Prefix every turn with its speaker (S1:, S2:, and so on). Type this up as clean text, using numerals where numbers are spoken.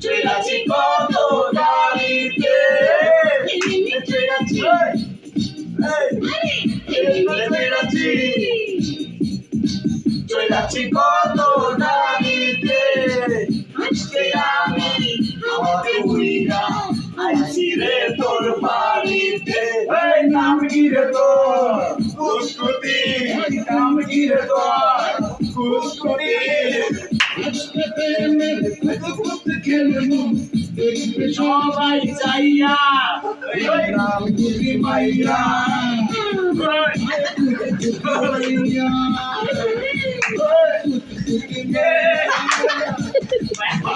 S1: চলেছি কত দাঁড়িতে চলেছি কত দাঁড়িতে আজকে আমি আমার উইরা আইছি রে তোর বাড়িতে নাম কি রে তোর কুসকুতি নাম কি রে তোর কুসকুতি সবাই চাইয়া নাম কি মাইয়া